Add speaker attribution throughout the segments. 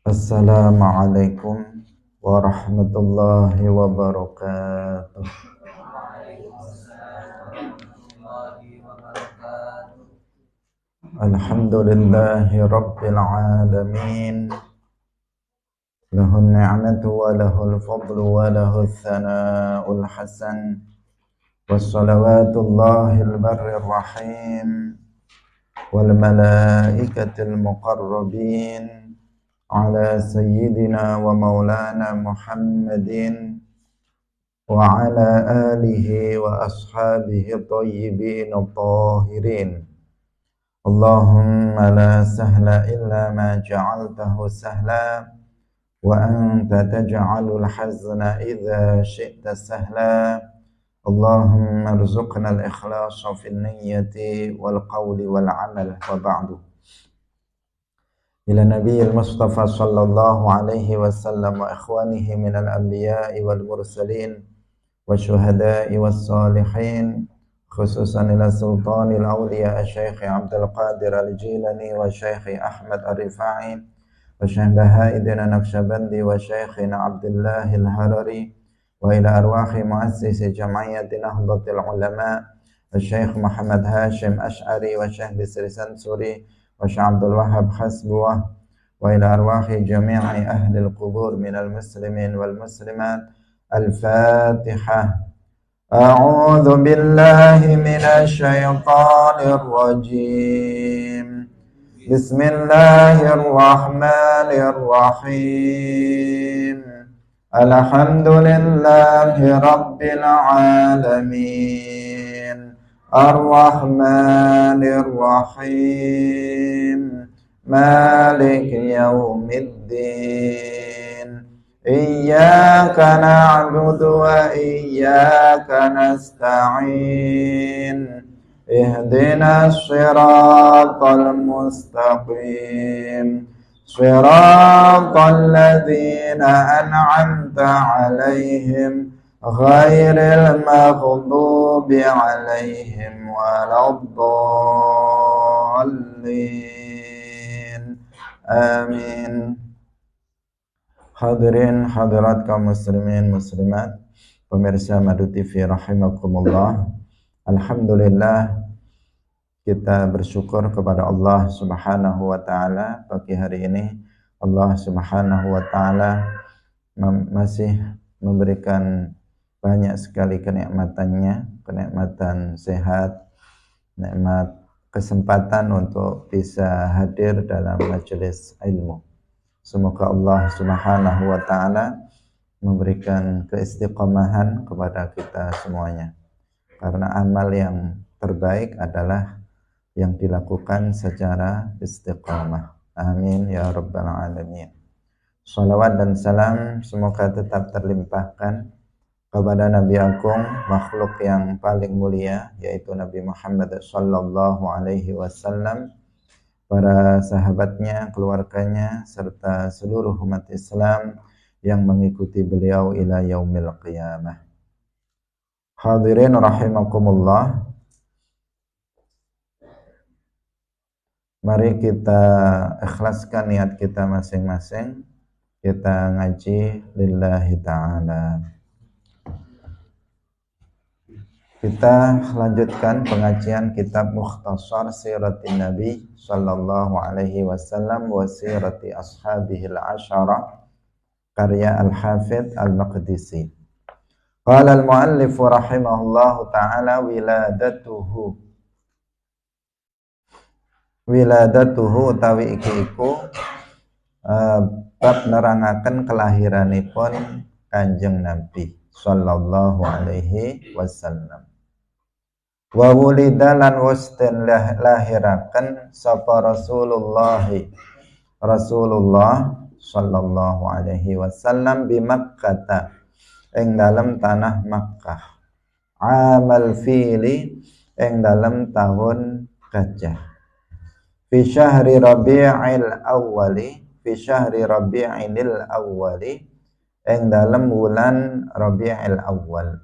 Speaker 1: Assalamualaikum warahmatullahi wabarakatuh. Alhamdulillahi rabbil alamin. Lahun ni'matu wa lahul fadlu wa lahul thana'ul hasan. Wassalawatullahil barrir rahim wal malaikatil muqarrabin ala sayyidina wa maulana Muhammadin wa ala alihi wa ashabihi tayyibin tahirin. Allahumma la sahla illa ma ja'altahu sahla wa anta taj'alul hazna idza syi'ta sahla. Allahumma rzuqna al-ikhlasa fil niyyati wal qawli wal amal wa ba'du. Ila Nabiyil Mustafa sallallahu alaihi wasallam wa ikhwanihi minal anbiya'i wal mursalin wa syuhada'i was salihin, khususan ila sultanil awliya Syekh Abdul Qadir Al-Jilani wa Syekh Ahmad Ar-Rifai wa Syekh Bahaidina Naqsyabandi wa Syekh Abdullah Al-Harari wa ila arwahi muassisi Jam'iyyati Nahdlatul Ulama Syekh Muhammad Hashim Ash'ari wa Syekh Bisri Sansuri wa Syekh Abdul Wahhab Hasbuwah wa ila arwahi jami'i ahli al-qubur minal muslimin wal muslimat. Al-Fatihah. A'udzu billahi minasy syaithanir rajim. Bismillahirrahmanirrahim. Alhamdulillahi rabbil alamin. Ar-Rahmanir Rahim. Maliki yaumiddin. Iyyaka na'budu wa iyyaka nasta'in. Ihdinas siratal mustaqim. Siratal ladzina an'amta 'alaihim ghairil maghdubi 'alaihim waladdallin. Amin. Hadirin hadirat kaum muslimin muslimat, pemirsa Madu TV rahimakumullah. Alhamdulillah, kita bersyukur kepada Allah Subhanahu wa taala pagi hari ini. Allah Subhanahu wa taala masih memberikan banyak sekali kenikmatannya, kenikmatan sehat, nikmat kesempatan untuk bisa hadir dalam majelis ilmu. Semoga Allah Subhanahu wa taala memberikan keistiqomahan kepada kita semuanya. Karena amal yang terbaik adalah yang dilakukan secara istiqamah. Amin ya rabbal alamin. Salawat dan salam semoga tetap terlimpahkan kepada Nabi Agung, makhluk yang paling mulia, yaitu Nabi Muhammad sallallahu alaihi wasallam, para sahabatnya, keluarganya, serta seluruh umat Islam yang mengikuti beliau ila yaumil qiyamah. Hadirin rahimakumullah. Mari kita ikhlaskan niat kita masing-masing. Kita ngaji lillahi ta'ala. Kita lanjutkan pengajian kitab Mukhtasar Siratin Nabi sallallahu alaihi wasallam wa sirati ashabihil asyara, karya Al-Hafidh Al-Maqdisi. Qala al-muallif rahimahullahu ta'ala wiladatuhu utawi iku bab nerangaken kelahiranipun Kanjeng Nabi sallallahu alaihi wasallam. Wa wulida lan wasden lahiraken sapa Rasulullah sallallahu alaihi wasallam bi Makkah, ing dalem tanah Makkah, amal fili, ing dalem tahun gajah, fi syahri Rabi'il awwali, ing dalem wulan Rabi'il awwal.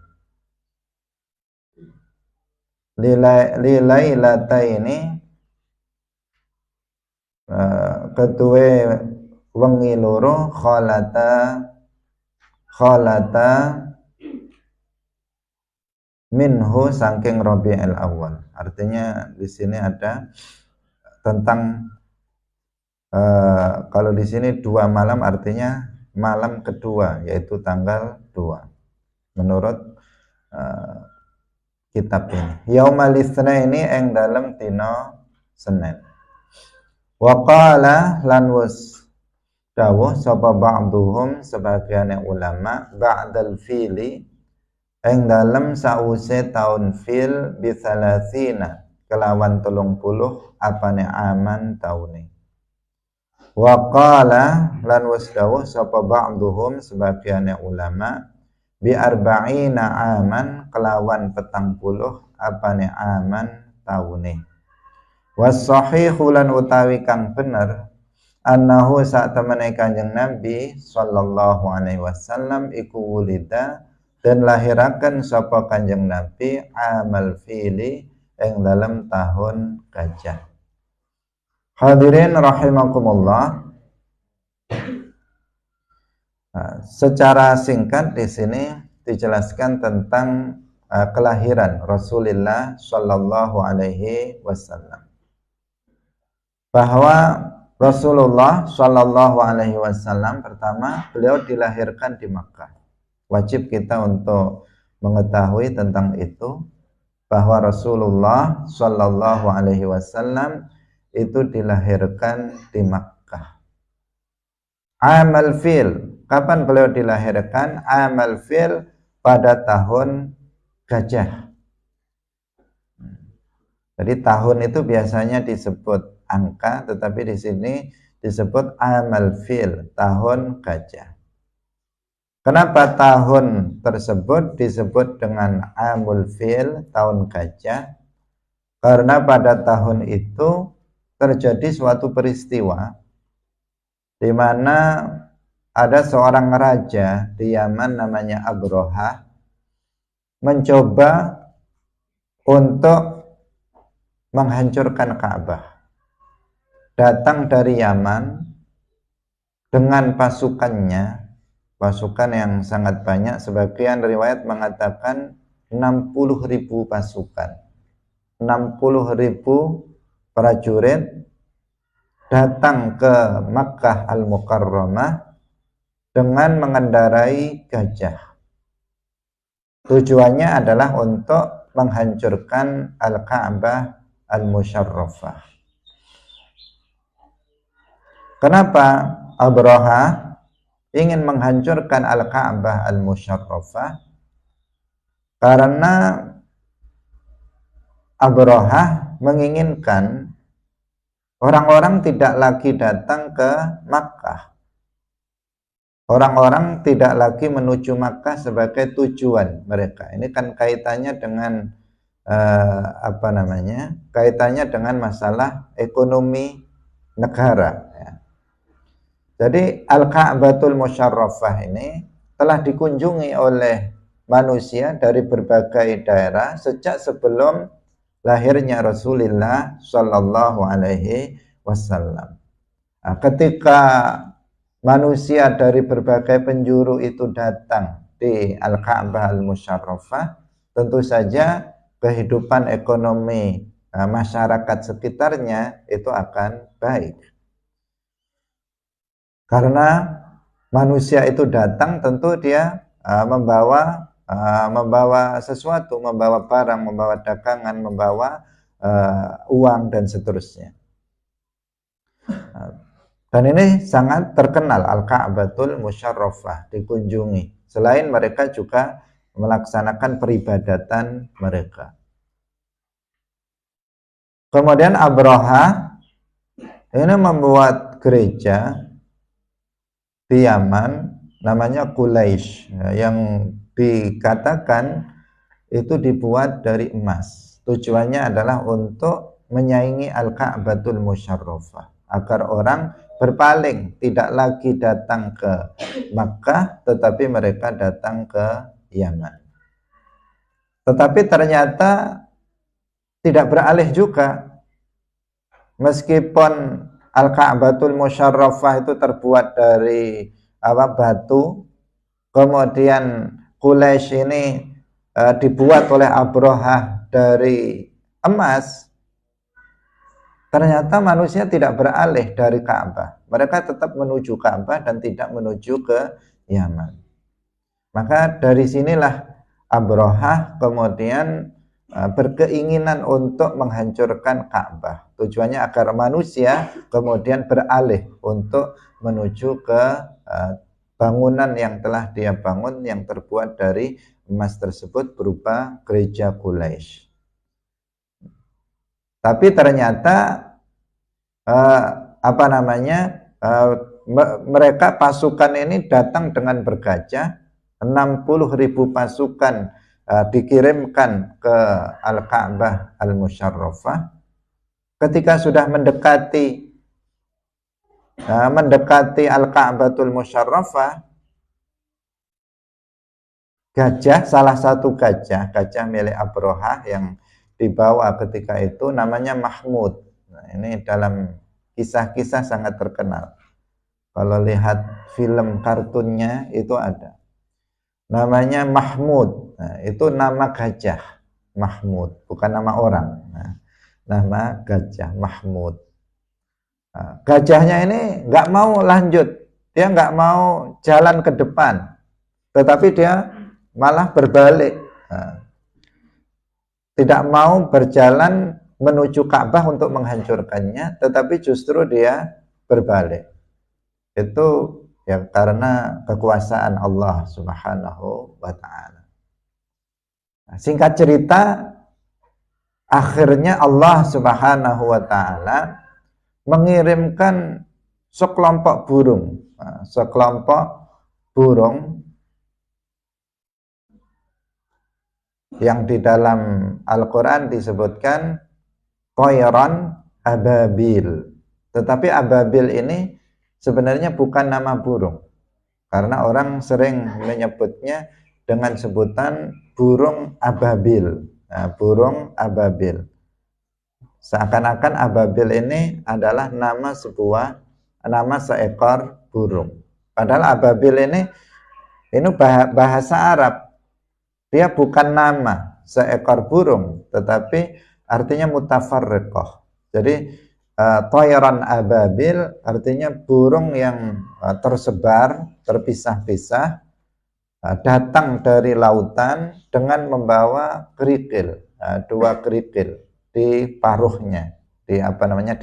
Speaker 1: Lilailataini, kedue wengi loro kholata minhu saking Rabiul Awal. Artinya di sini ada tentang kalau di sini 2 malam artinya malam kedua, yaitu tanggal 2 menurut kitab ini. Yaumal Itsnaini ing dalem dina Senin. Wa qala lan was dawuh sapa ba'dhum sebagian ulama ba'dal fili ing dalem sause taun fil bi 30 kelawan 30 apane aman taune. Wa qala lan was dawuh sapa ba'dhum sebagian ulama bi arba'ina aman kelawan 40 apane aman taune. Was sahihu lan utawi kang bener annahu sak temene Kanjeng Nabi sallallahu alaihi wasallam iku wulida dan lahiraken sapa Kanjeng Nabi amal fili ing dalam tahun gajah. Hadirin rahimakumullah. Secara singkat di sini dijelaskan tentang kelahiran Rasulullah sallallahu alaihi wasallam. Bahwa Rasulullah sallallahu alaihi wasallam pertama beliau dilahirkan di Makkah. Wajib kita untuk mengetahui tentang itu, bahwa Rasulullah sallallahu alaihi wasallam itu dilahirkan di Makkah. Amal fil, kapan beliau dilahirkan? Amal fil pada tahun gajah. Jadi tahun itu biasanya disebut angka, tetapi di sini disebut amal fil, tahun gajah. Kenapa tahun tersebut disebut dengan amul fil, tahun gajah? Karena pada tahun itu terjadi suatu peristiwa di mana ada seorang raja di Yaman namanya Abrahah mencoba untuk menghancurkan Ka'bah. Datang dari Yaman dengan pasukannya, pasukan yang sangat banyak. Sebagian riwayat mengatakan 60.000 pasukan, 60.000 prajurit datang ke Makkah Al-Mukarramah dengan mengendarai gajah. Tujuannya adalah untuk menghancurkan Al-Ka'bah Al-Musyarrafah. Kenapa Abrahah ingin menghancurkan Al-Ka'bah Al-Musyarrafah? Karena Abrahah menginginkan orang-orang tidak lagi datang ke Makkah. Orang-orang tidak lagi menuju Makkah sebagai tujuan mereka. Ini kan kaitannya dengan kaitannya dengan masalah ekonomi negara. Ya. Jadi Al-Ka'batul Musyarrafah ini telah dikunjungi oleh manusia dari berbagai daerah sejak sebelum lahirnya Rasulullah Sallallahu Alaihi Wasallam. Nah, ketika manusia dari berbagai penjuru itu datang di Al-Ka'bah Al-Musyarrafah, tentu saja kehidupan ekonomi masyarakat sekitarnya itu akan baik. Karena manusia itu datang, tentu dia membawa sesuatu, membawa barang, membawa dagangan, membawa uang dan seterusnya. Dan ini sangat terkenal, Al-Ka'batul Musyarrafah, dikunjungi. Selain mereka juga melaksanakan peribadatan mereka. Kemudian Abrahah ini membuat gereja di Yaman namanya Quraisy, yang dikatakan itu dibuat dari emas. Tujuannya adalah untuk menyaingi Al-Ka'batul Musyarrafah, agar orang berpaling, tidak lagi datang ke Makkah, tetapi mereka datang ke Yaman. Tetapi ternyata tidak beralih juga. Meskipun Al-Ka'batul Musyarrafah itu terbuat dari batu. Kemudian Quraisy ini dibuat oleh Abrahah dari emas. Ternyata manusia tidak beralih dari Ka'bah. Mereka tetap menuju Ka'bah dan tidak menuju ke Yaman. Maka dari sinilah Abrahah kemudian berkeinginan untuk menghancurkan Ka'bah. Tujuannya agar manusia kemudian beralih untuk menuju ke bangunan yang telah dia bangun yang terbuat dari emas tersebut berupa gereja Quraisy. Tapi ternyata mereka pasukan ini datang dengan bergajah, 60.000 pasukan dikirimkan ke Al-Ka'bah Al-Musyarrafah. Ketika sudah mendekati Al-Ka'batul Musyarrafah, salah satu gajah milik Abrahah yang dibawa ketika itu namanya Mahmud. Nah, ini dalam kisah-kisah sangat terkenal. Kalau lihat film kartunnya itu ada. Namanya Mahmud. Nah, itu nama gajah. Mahmud, bukan nama orang. Nah, nama gajah Mahmud. Nah, gajahnya ini nggak mau lanjut. Dia nggak mau jalan ke depan. Tetapi dia malah berbalik. Nah, tidak mau berjalan menuju Ka'bah untuk menghancurkannya, tetapi justru dia berbalik. Itu ya karena kekuasaan Allah Subhanahu wa ta'ala. Singkat cerita, akhirnya Allah Subhanahu wa ta'ala mengirimkan sekelompok burung yang di dalam Al-Quran disebutkan Toyron Ababil. Tetapi Ababil ini sebenarnya bukan nama burung, karena orang sering menyebutnya dengan sebutan burung ababil. Nah, burung ababil. Seakan-akan ababil ini adalah nama seekor burung. Padahal ababil ini bahasa Arab. Dia bukan nama seekor burung, tetapi artinya mutafarriqah. Jadi Toyron ababil artinya burung yang tersebar, terpisah-pisah, datang dari lautan dengan membawa kerikil, 2 kerikil di paruhnya, di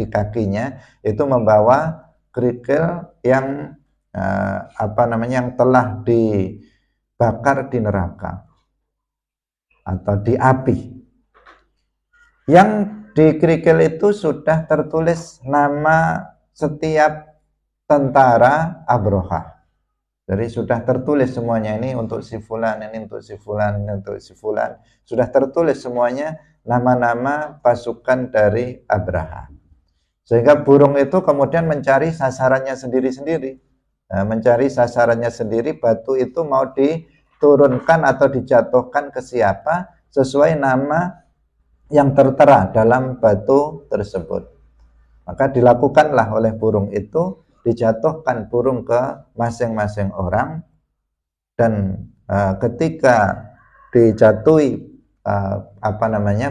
Speaker 1: kakinya itu membawa kerikil yang yang telah dibakar di neraka atau di api. Yang di kerikil itu sudah tertulis nama setiap tentara Abrahah. Jadi sudah tertulis semuanya, ini untuk si fulan, ini untuk si fulan, ini untuk si fulan. Sudah tertulis semuanya nama-nama pasukan dari Abrahah. Sehingga burung itu kemudian mencari sasarannya sendiri-sendiri. Mencari sasarannya sendiri, batu itu mau diturunkan atau dijatuhkan ke siapa sesuai nama yang tertera dalam batu tersebut. Maka dilakukanlah oleh burung itu, dijatuhkan burung ke masing-masing orang, dan ketika dijatuhi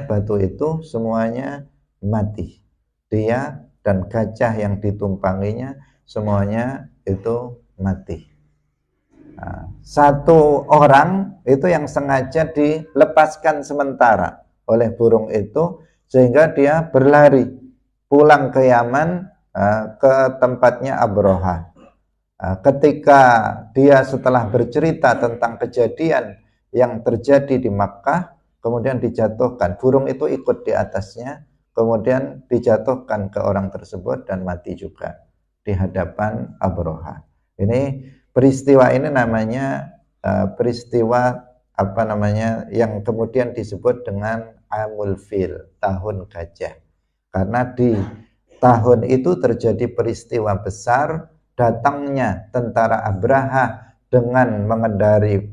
Speaker 1: batu itu semuanya mati. Dia dan gajah yang ditumpanginya semuanya itu mati. Satu orang itu yang sengaja dilepaskan sementara oleh burung itu, sehingga dia berlari pulang ke Yaman, ke tempatnya Abrahah. Ketika dia setelah bercerita tentang kejadian yang terjadi di Makkah, kemudian dijatuhkan, burung itu ikut di atasnya, kemudian dijatuhkan ke orang tersebut dan mati juga di hadapan Abrahah. Ini peristiwa ini namanya peristiwa yang kemudian disebut dengan Amul Fil, tahun gajah. Karena di tahun itu terjadi peristiwa besar, datangnya tentara Abrahah dengan mengendarai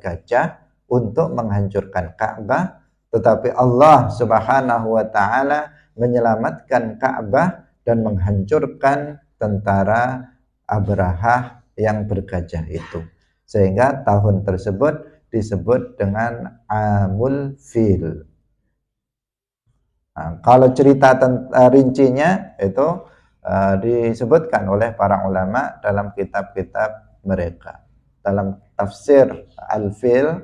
Speaker 1: gajah untuk menghancurkan Ka'bah, tetapi Allah Subhanahu wa ta'ala menyelamatkan Ka'bah dan menghancurkan tentara Abrahah yang bergajah itu. Sehingga tahun tersebut disebut dengan Amul Fil. Nah, kalau cerita rincinya itu disebutkan oleh para ulama dalam kitab-kitab mereka. Dalam tafsir Al-Fil,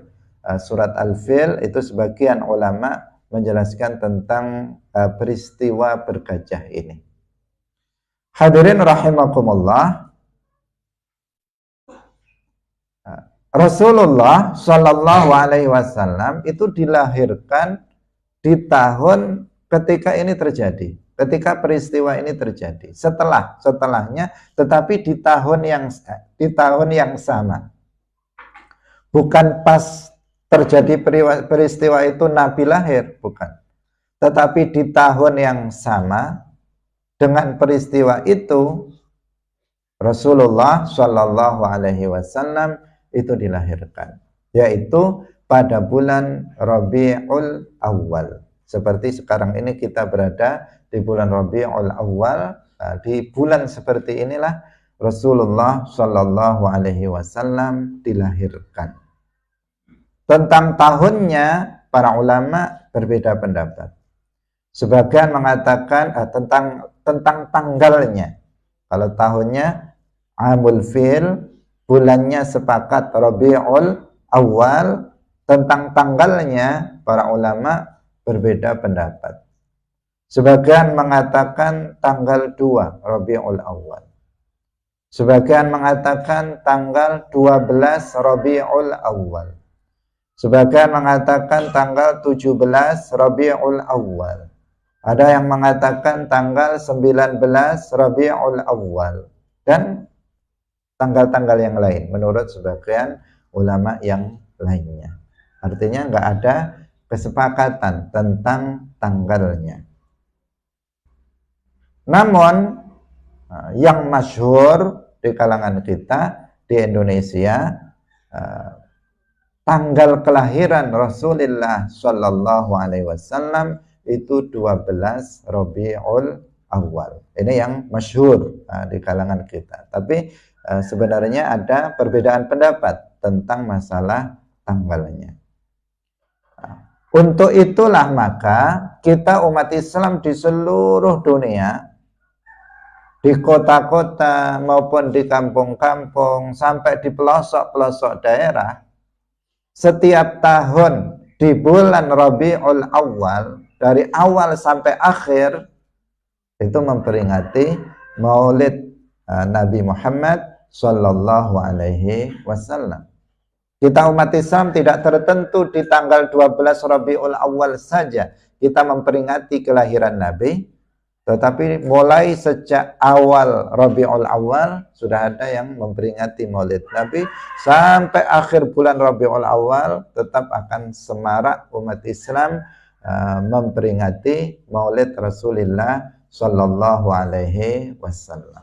Speaker 1: surat Al-Fil itu sebagian ulama menjelaskan tentang peristiwa bergajah ini. Hadirin rahimakumullah, Rasulullah Shallallahu Alaihi Wasallam itu dilahirkan di tahun ketika ini terjadi, ketika peristiwa ini terjadi. Setelahnya, tetapi di tahun yang sama. Bukan pas terjadi peristiwa itu Nabi lahir, bukan. Tetapi di tahun yang sama dengan peristiwa itu Rasulullah Shallallahu Alaihi Wasallam itu dilahirkan, yaitu pada bulan Rabiul Awal. Seperti sekarang ini kita berada di bulan Rabiul Awal. Di bulan seperti inilah Rasulullah Shallallahu Alaihi Wasallam dilahirkan. Tentang tahunnya para ulama berbeda pendapat. Sebagian mengatakan tentang tanggalnya. Kalau tahunnya Amul Fil, bulannya sepakat Rabiul Awal. Tentang tanggalnya para ulama berbeda pendapat. Sebagian mengatakan tanggal 2 Rabiul Awal. Sebagian mengatakan tanggal 12 Rabiul Awal. Sebagian mengatakan tanggal 17 Rabiul Awal. Ada yang mengatakan tanggal 19 Rabiul Awal. Dan tanggal-tanggal yang lain menurut sebagian ulama yang lainnya. Artinya nggak ada kesepakatan tentang tanggalnya. Namun yang masyhur di kalangan kita di Indonesia, tanggal kelahiran Rasulullah Shallallahu Alaihi Wasallam itu 12 Rabiul Awal. Ini yang masyhur di kalangan kita. Tapi sebenarnya ada perbedaan pendapat tentang masalah tanggalnya. Untuk itulah maka kita umat Islam di seluruh dunia, di kota-kota maupun di kampung-kampung sampai di pelosok-pelosok daerah, setiap tahun di bulan Rabiul Awal, dari awal sampai akhir, itu memperingati Maulid Nabi Muhammad Sallallahu Alaihi Wasallam. Kita umat Islam tidak tertentu di tanggal 12 Rabiul Awal saja kita memperingati kelahiran Nabi, tetapi mulai sejak awal Rabiul Awal sudah ada yang memperingati Maulid Nabi, sampai akhir bulan Rabiul Awal tetap akan semarak umat Islam memperingati Maulid Rasulullah Sallallahu Alaihi Wasallam.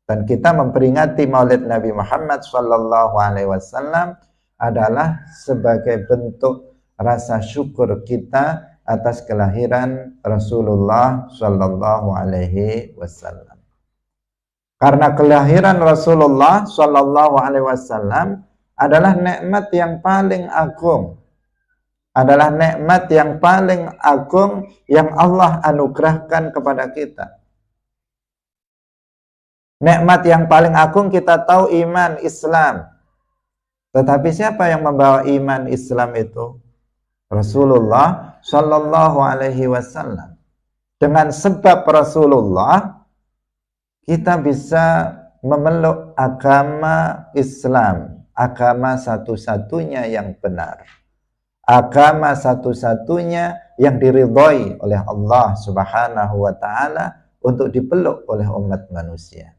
Speaker 1: Dan kita memperingati Maulid Nabi Muhammad Sallallahu Alaihi Wasallam adalah sebagai bentuk rasa syukur kita atas kelahiran Rasulullah Sallallahu Alaihi Wasallam. Karena kelahiran Rasulullah Sallallahu Alaihi Wasallam adalah nikmat yang paling agung, adalah nikmat yang paling agung yang Allah anugerahkan kepada kita. Nikmat yang paling agung kita tahu iman Islam. Tetapi siapa yang membawa iman Islam itu? Rasulullah Sallallahu Alaihi Wasallam. Dengan sebab Rasulullah, kita bisa memeluk agama Islam, agama satu-satunya yang benar, agama satu-satunya yang diridhoi oleh Allah Subhanahu wa Ta'ala untuk dipeluk oleh umat manusia.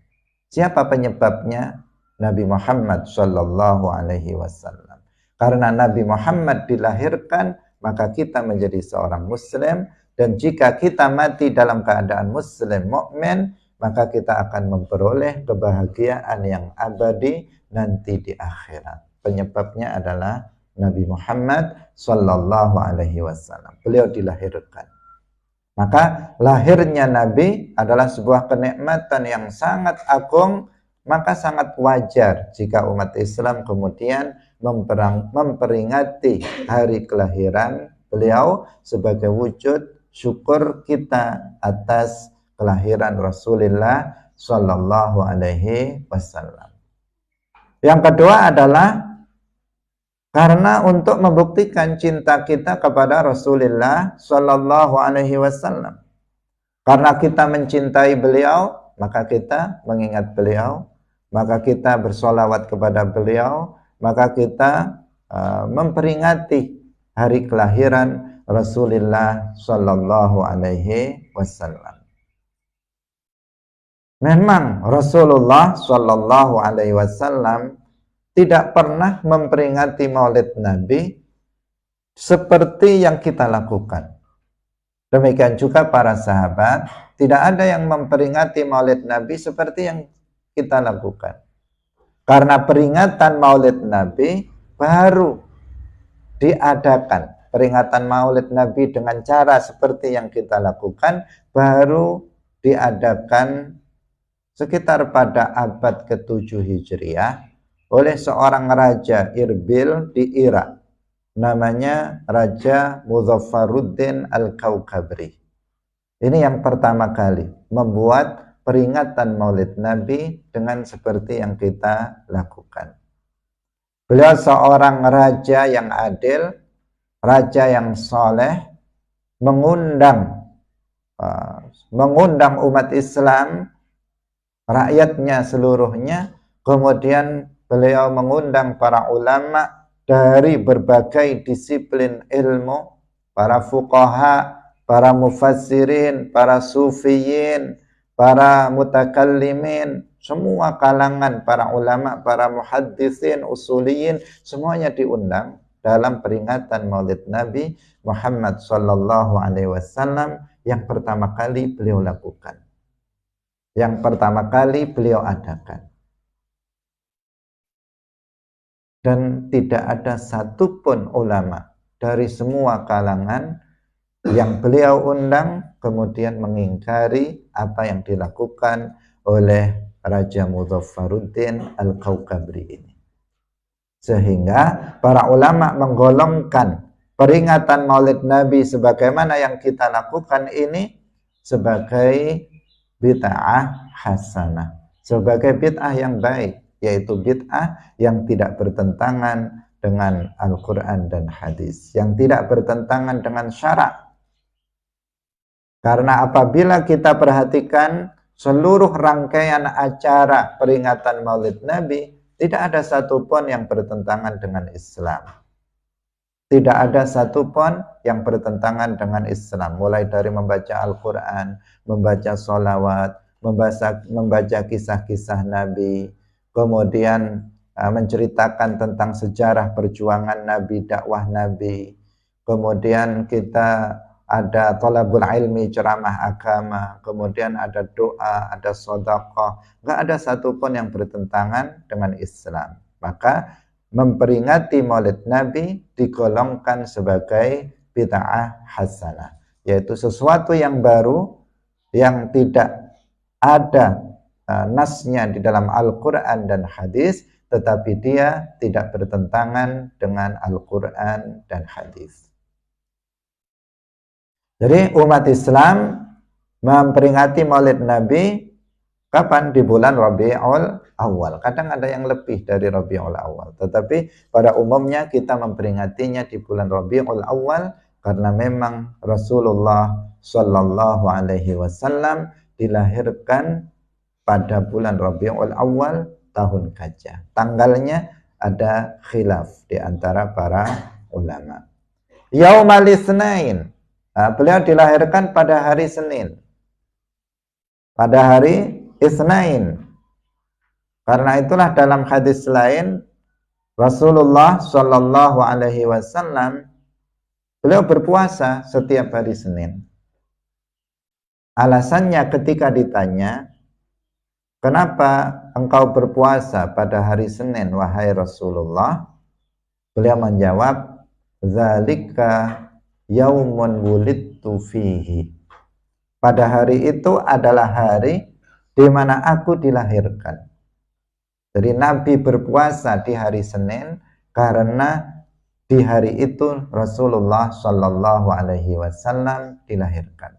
Speaker 1: Siapa penyebabnya? Nabi Muhammad Sallallahu Alaihi Wasallam. Karena Nabi Muhammad dilahirkan, maka kita menjadi seorang Muslim, dan jika kita mati dalam keadaan Muslim mukmin, maka kita akan memperoleh kebahagiaan yang abadi nanti di akhirat. Penyebabnya adalah Nabi Muhammad Sallallahu Alaihi Wasallam. Beliau dilahirkan. Maka lahirnya Nabi adalah sebuah kenikmatan yang sangat agung, maka sangat wajar jika umat Islam kemudian memperingati hari kelahiran beliau sebagai wujud syukur kita atas kelahiran Rasulullah Shallallahu Alaihi Wasallam. Yang kedua adalah karena untuk membuktikan cinta kita kepada Rasulullah Shallallahu Alaihi Wasallam. Karena kita mencintai beliau, maka kita mengingat beliau, maka kita bersolawat kepada beliau, maka kita memperingati hari kelahiran Rasulullah Shallallahu Alaihi Wasallam. Memang Rasulullah Shallallahu Alaihi Wasallam tidak pernah memperingati maulid Nabi seperti yang kita lakukan. Demikian juga para sahabat, tidak ada yang memperingati maulid Nabi seperti yang kita lakukan. Karena peringatan maulid Nabi baru diadakan. Peringatan maulid Nabi dengan cara seperti yang kita lakukan baru diadakan sekitar pada abad ke-7 Hijriah oleh seorang raja Irbil di Irak, namanya Raja Muzaffaruddin Al-Kaukabri. Ini yang pertama kali membuat peringatan maulid Nabi dengan seperti yang kita lakukan. Beliau seorang raja yang adil, raja yang soleh, mengundang umat Islam, rakyatnya seluruhnya, kemudian beliau mengundang para ulama dari berbagai disiplin ilmu, para fuqaha, para mufassirin, para sufiyin, para mutakallimin, semua kalangan para ulama, para muhaddisin, usuliyin, semuanya diundang dalam peringatan Maulid Nabi Muhammad sallallahu alaihi wasallam yang pertama kali beliau lakukan. Yang pertama kali beliau adakan. Dan tidak ada satupun ulama dari semua kalangan yang beliau undang kemudian mengingkari apa yang dilakukan oleh Raja Muzaffaruddin Al-Kaukabri ini. Sehingga para ulama menggolongkan peringatan Maulid Nabi sebagaimana yang kita lakukan ini sebagai bid'ah hasanah, sebagai bid'ah yang baik, yaitu bid'ah yang tidak bertentangan dengan Al-Quran dan hadis, yang tidak bertentangan dengan syarak. Karena apabila kita perhatikan seluruh rangkaian acara peringatan Maulid Nabi, tidak ada satupun yang bertentangan dengan Islam. Tidak ada satupun yang bertentangan dengan Islam, mulai dari membaca Al-Quran, membaca sholawat, membaca kisah-kisah Nabi, kemudian menceritakan tentang sejarah perjuangan Nabi, dakwah Nabi. Kemudian kita ada thalabul ilmi, ceramah agama. Kemudian ada doa, ada sedekah. Enggak ada satupun yang bertentangan dengan Islam. Maka memperingati Maulid Nabi digolongkan sebagai bid'ah hasanah, yaitu sesuatu yang baru yang tidak ada nasnya di dalam Al-Quran dan hadis, tetapi dia tidak bertentangan dengan Al-Quran dan hadis. Jadi umat Islam memperingati Maulid Nabi kapan? Di bulan Rabiul Awal. Kadang ada yang lebih dari Rabiul Awal, tetapi pada umumnya kita memperingatinya di bulan Rabiul Awal karena memang Rasulullah Shallallahu Alaihi Wasallam dilahirkan pada bulan Rabiul Awal tahun Gajah. Tanggalnya ada khilaf di antara para ulama. Yaumal Itsnain, beliau dilahirkan pada hari Senin. Pada hari Itsnain. Karena itulah dalam hadis lain Rasulullah Shallallahu Alaihi Wasallam beliau berpuasa setiap hari Senin. Alasannya ketika ditanya, kenapa engkau berpuasa pada hari Senin, wahai Rasulullah? Beliau menjawab, zalika yaumun wulidtu fihi. pada hari itu adalah hari di mana aku dilahirkan. Jadi Nabi berpuasa di hari Senin karena di hari itu Rasulullah Shallallahu Alaihi Wasallam dilahirkan.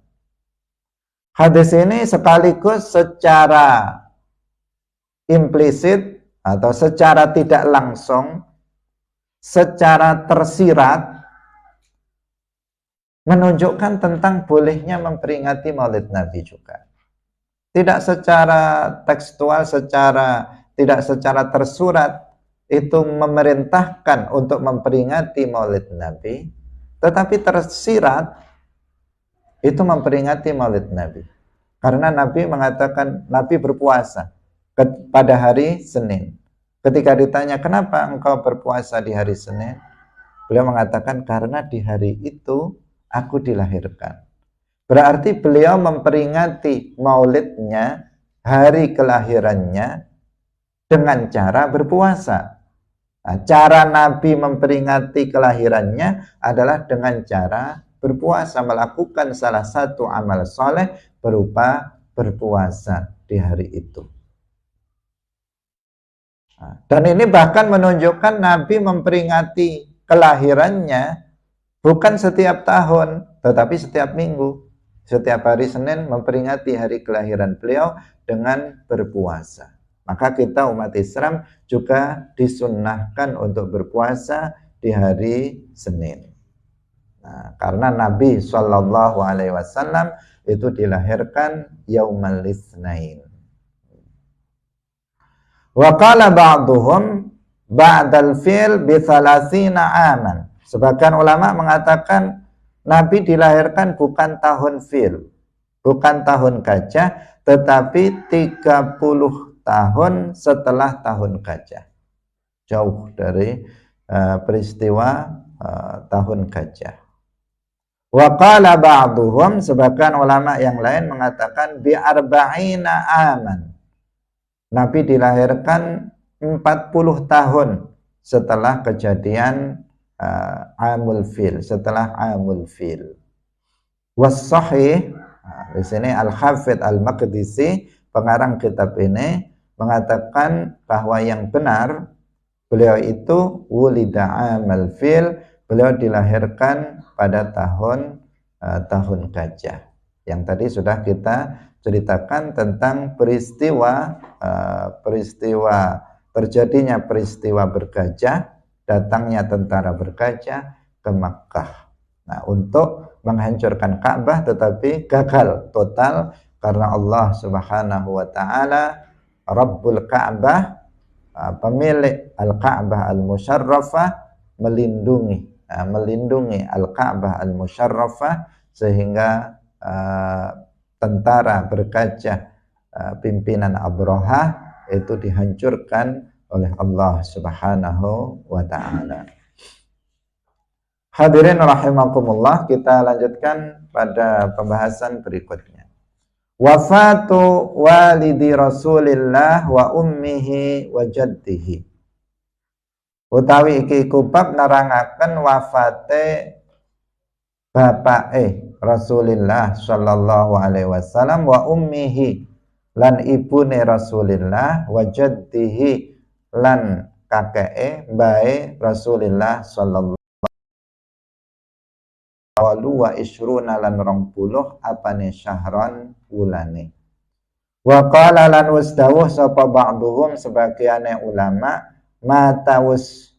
Speaker 1: Hadis ini sekaligus secara implisit atau secara tidak langsung, secara tersirat menunjukkan tentang bolehnya memperingati Maulid Nabi juga. Tidak secara tekstual, tidak secara tersurat itu memerintahkan untuk memperingati Maulid Nabi, tetapi tersirat itu memperingati Maulid Nabi. Karena Nabi mengatakan, Nabi berpuasa pada hari Senin. Ketika ditanya, kenapa engkau berpuasa di hari Senin? Beliau mengatakan, karena di hari itu aku dilahirkan. Berarti beliau memperingati maulidnya, hari kelahirannya, dengan cara berpuasa. Nah, cara Nabi memperingati kelahirannya adalah dengan cara berpuasa, melakukan salah satu amal soleh berupa berpuasa di hari itu. Nah, dan ini bahkan menunjukkan Nabi memperingati kelahirannya bukan setiap tahun, tetapi setiap minggu. Setiap hari Senin memperingati hari kelahiran beliau dengan berpuasa. Maka kita umat Islam juga disunnahkan untuk berpuasa di hari Senin. Nah, karena Nabi Shallallahu Alaihi Wasallam itu dilahirkan Yaumal Itsnain. Wa qala ba'duhum ba'dal fil bi 30 aman. Sebagian ulama mengatakan Nabi dilahirkan bukan tahun fil, bukan tahun gajah, tetapi 30 tahun setelah tahun gajah. Jauh dari peristiwa tahun gajah. Wa qala ba'duhum, sebagian ulama yang lain mengatakan bi 40 aman. Nabi dilahirkan 40 tahun setelah kejadian Amul Fil, setelah Amul Fil. Was-sahih, di sini Al-Hafidz Al-Maqdisi, pengarang kitab ini, mengatakan bahwa yang benar beliau itu wulida Amul Fil, beliau dilahirkan pada tahun gajah. Yang tadi sudah kita ceritakan tentang peristiwa terjadinya peristiwa bergajah, datangnya tentara bergajah ke Makkah. Nah, untuk menghancurkan Ka'bah, tetapi gagal total karena Allah Subhanahu wa taala Rabbul Ka'bah, pemilik Al-Ka'bah Al-Musyarrafah, melindungi Al-Ka'bah Al-Musyarrafah sehingga tentara bergajah pimpinan Abrahah itu dihancurkan oleh Allah Subhanahu wa ta'ala. Hadirin rahimakumullah, kita lanjutkan pada pembahasan berikutnya. Wafatu walidi Rasulillah wa ummihi wa jaddihi. Utawi iki kubab nerangaken wafate bapake Rasulillah sallallahu alaihi wasallam wa ummihi lan ibune Rasulillah wa jaddihi lan kakeke mbae Rasulillah sallallahu wa isruna lan 20 apane syahron wulane. Wa qala lan wasdawuh sapa ba'duhum sebagiane ulama mata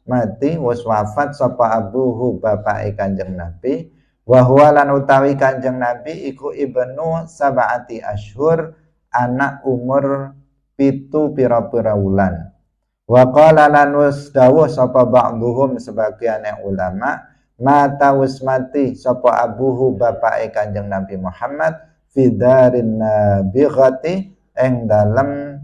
Speaker 1: mati wafat sapa abuhu bapake Kanjeng Nabi wa huwa lan utawi Kanjeng Nabi iku ibnu sab'ati asyhur anak umur 7 pira-pira wulan. Wa qala lan wasdawuh sapa ba'duhum sebagiane ulama mata mati sapa abuhu bapake Kanjeng Nabi Muhammad fi darin nabighati ing dalem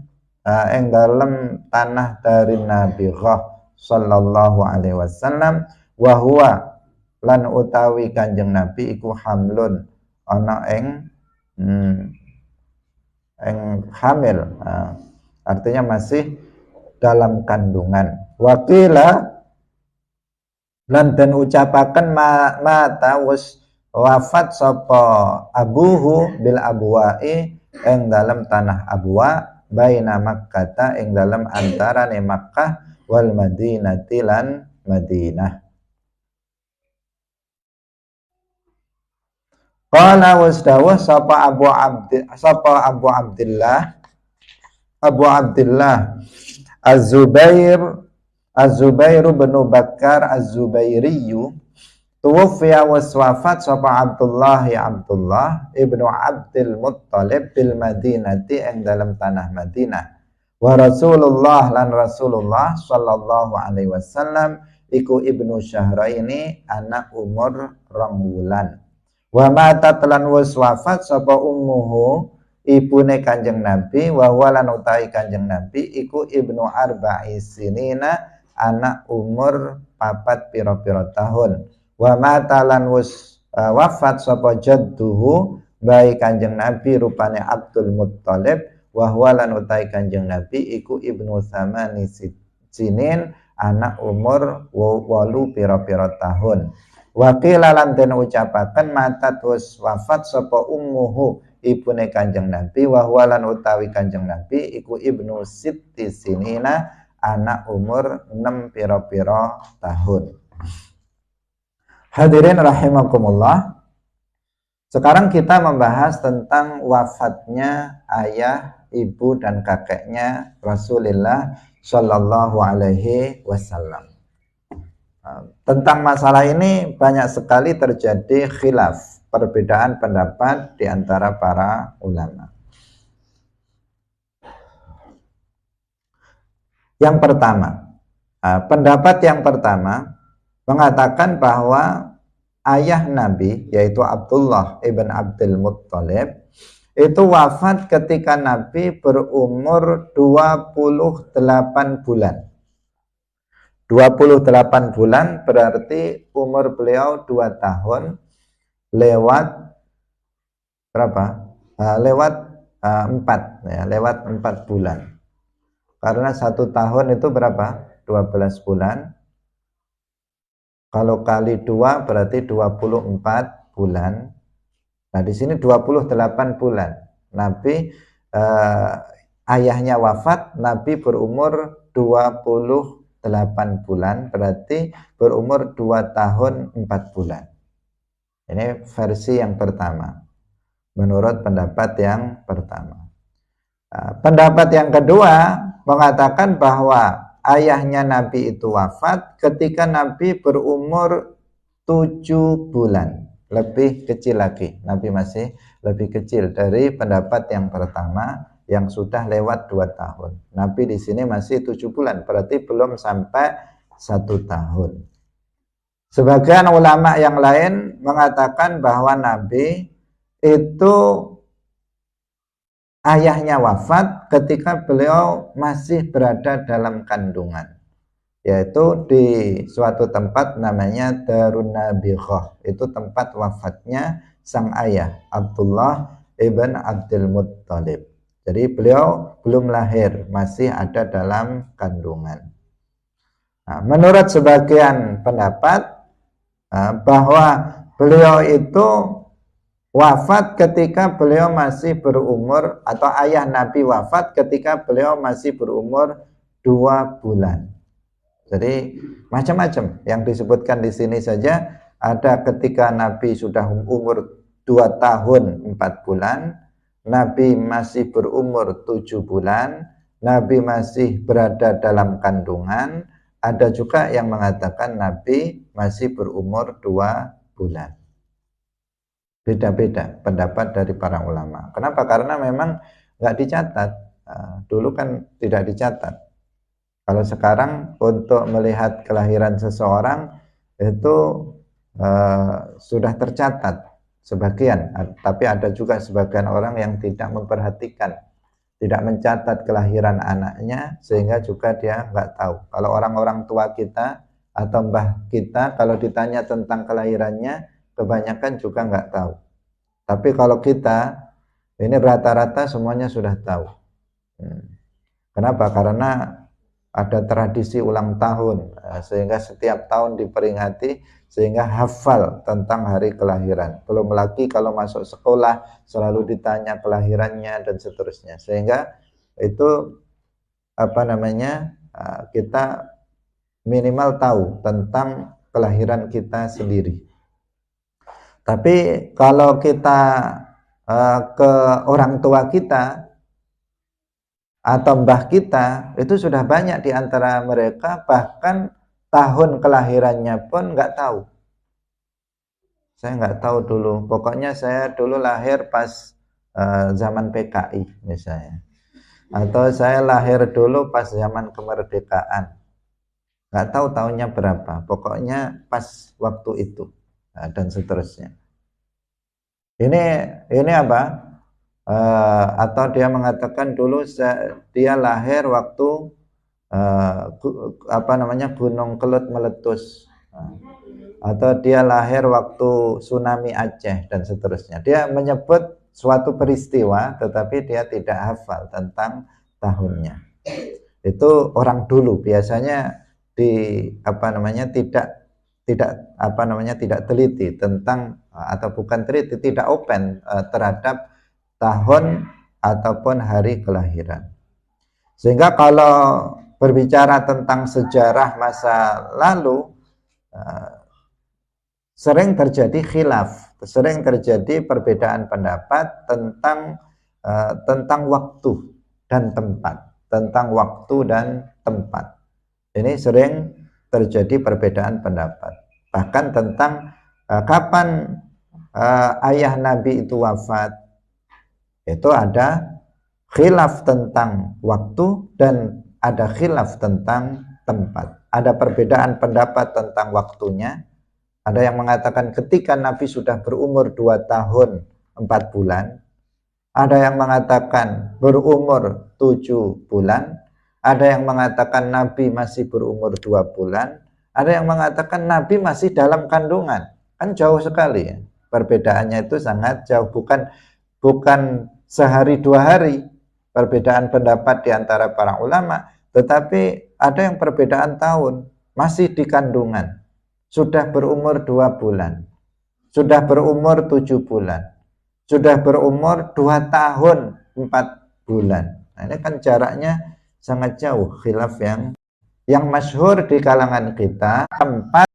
Speaker 1: tanah darin nabighah sallallahu alaihi wasallam wa huwa lan utawi Kanjeng Nabi iku hamlun ana ing hamil, artinya masih dalam kandungan. Wakila lan den ucapaken mata wafat sapa abuhu bil abwa'i ing dalam tanah Abwa baina Makkah ing dalam antarane Makkah wal Madinati lan Madinah. Qala wasdawuh sapa Abu Abdillah Az-Zubair bin Bakar Az-Zubairiyu tuwfiya waswafat sapa Abdullah ibnu Abdul Muttalib bil Madinati ing dalam tanah Madinah. Wa Rasulullah lan Rasulullah sallallahu alaihi wasallam iku ibnu Syahraini anak umur 2 wulan. Wa matat lan waswafat sapa ummuhu ibune Kanjeng Nabi wa walan utai Kanjeng Nabi iku ibnu arba'i sinina anak umur 4 pira-pira tahun. Wa matalan wafat sapa jadduhu baik Kanjeng Nabi rupane Abdul Muttalib wa walan utai Kanjeng Nabi iku ibnu samani sinin anak umur 8 pira-pira tahun. Wakila lan den ucapaken matat wafat sapa ummuhu ibune Kanjeng Nabi wa walan utawi Kanjeng Nabi iku ibnu sitti sinina anak umur 6 pira-pira tahun. Hadirin rahimakumullah. Sekarang kita membahas tentang wafatnya ayah, ibu dan kakeknya Rasulullah Shallallahu alaihi wasallam. Tentang masalah ini banyak sekali terjadi khilaf, perbedaan pendapat di antara para ulama. Yang pertama, pendapat yang pertama mengatakan bahwa ayah Nabi yaitu Abdullah ibn Abdul Muttalib itu wafat ketika Nabi berumur 28 bulan. 28 bulan berarti umur beliau 2 tahun lewat berapa? Lewat 4 ya, lewat 4 bulan. Karena 1 tahun itu berapa? 12 bulan. Kalau kali 2 berarti 24 bulan. Nah, di sini 28 bulan. Nabi ayahnya wafat, Nabi berumur 28 bulan, berarti berumur 2 tahun 4 bulan. Ini versi yang pertama, menurut pendapat yang pertama. Pendapat yang kedua mengatakan bahwa ayahnya Nabi itu wafat ketika Nabi berumur 7 bulan, lebih kecil lagi. Nabi masih lebih kecil dari pendapat yang pertama yang sudah lewat 2 tahun. Nabi di sini masih 7 bulan, berarti belum sampai 1 tahun. Sebagian ulama yang lain mengatakan bahwa Nabi itu ayahnya wafat ketika beliau masih berada dalam kandungan, yaitu di suatu tempat namanya Darun Nabighah. Itu tempat wafatnya sang ayah Abdullah ibn Abdul Muttalib. Jadi beliau belum lahir, masih ada dalam kandungan. Nah, menurut sebagian pendapat bahwa beliau itu wafat ketika beliau masih berumur, atau ayah Nabi wafat ketika beliau masih berumur 2 bulan. Jadi macam-macam yang disebutkan di sini saja. Ada ketika Nabi sudah umur 2 tahun 4 bulan, Nabi masih berumur 7 bulan, Nabi masih berada dalam kandungan. Ada juga yang mengatakan Nabi masih berumur 2 bulan. Beda-beda pendapat dari para ulama. Kenapa? Karena memang nggak dicatat. Dulu kan tidak dicatat. Kalau sekarang untuk melihat kelahiran seseorang itu sudah tercatat sebagian, tapi ada juga sebagian orang yang tidak memperhatikan, tidak mencatat kelahiran anaknya, sehingga juga dia nggak tahu. Kalau orang-orang tua kita atau mbah kita, kalau ditanya tentang kelahirannya, kebanyakan juga nggak tahu. Tapi kalau kita, ini rata-rata semuanya sudah tahu. Kenapa? Karena ada tradisi ulang tahun, sehingga setiap tahun diperingati, sehingga hafal tentang hari kelahiran. Belum lagi kalau masuk sekolah selalu ditanya kelahirannya dan seterusnya, sehingga itu kita minimal tahu tentang kelahiran kita sendiri. Tapi kalau kita ke orang tua kita atau mbah kita, itu sudah banyak di antara mereka bahkan tahun kelahirannya pun nggak tahu. Saya nggak tahu dulu, pokoknya saya dulu lahir pas zaman PKI misalnya, atau saya lahir dulu pas zaman kemerdekaan, nggak tahu tahunnya berapa, pokoknya pas waktu itu, dan seterusnya. Ini apa? Atau dia mengatakan dulu dia lahir waktu Gunung Kelut meletus, atau dia lahir waktu tsunami Aceh dan seterusnya. Dia menyebut suatu peristiwa tetapi dia tidak hafal tentang tahunnya. Itu orang dulu biasanya tidak teliti tentang, atau bukan teliti, tidak open terhadap tahun ataupun hari kelahiran. Sehingga kalau berbicara tentang sejarah masa lalu, sering terjadi khilaf, sering terjadi perbedaan pendapat tentang waktu dan tempat. Ini sering terjadi perbedaan pendapat. Bahkan tentang kapan ayah Nabi itu wafat, itu ada khilaf tentang waktu dan ada khilaf tentang tempat. Ada perbedaan pendapat tentang waktunya. Ada yang mengatakan ketika Nabi sudah berumur 2 tahun 4 bulan. Ada yang mengatakan berumur 7 bulan. Ada yang mengatakan Nabi masih berumur 2 bulan. Ada yang mengatakan Nabi masih dalam kandungan. Kan jauh sekali ya. Perbedaannya itu sangat jauh. Bukan sehari 2 hari perbedaan pendapat di antara para ulama. Tetapi ada yang perbedaan tahun. Masih di kandungan. Sudah berumur 2 bulan. Sudah berumur 7 bulan. Sudah berumur 2 tahun 4 bulan. Nah, ini kan jaraknya sangat jauh. Khilaf yang masyhur di kalangan kita, tempat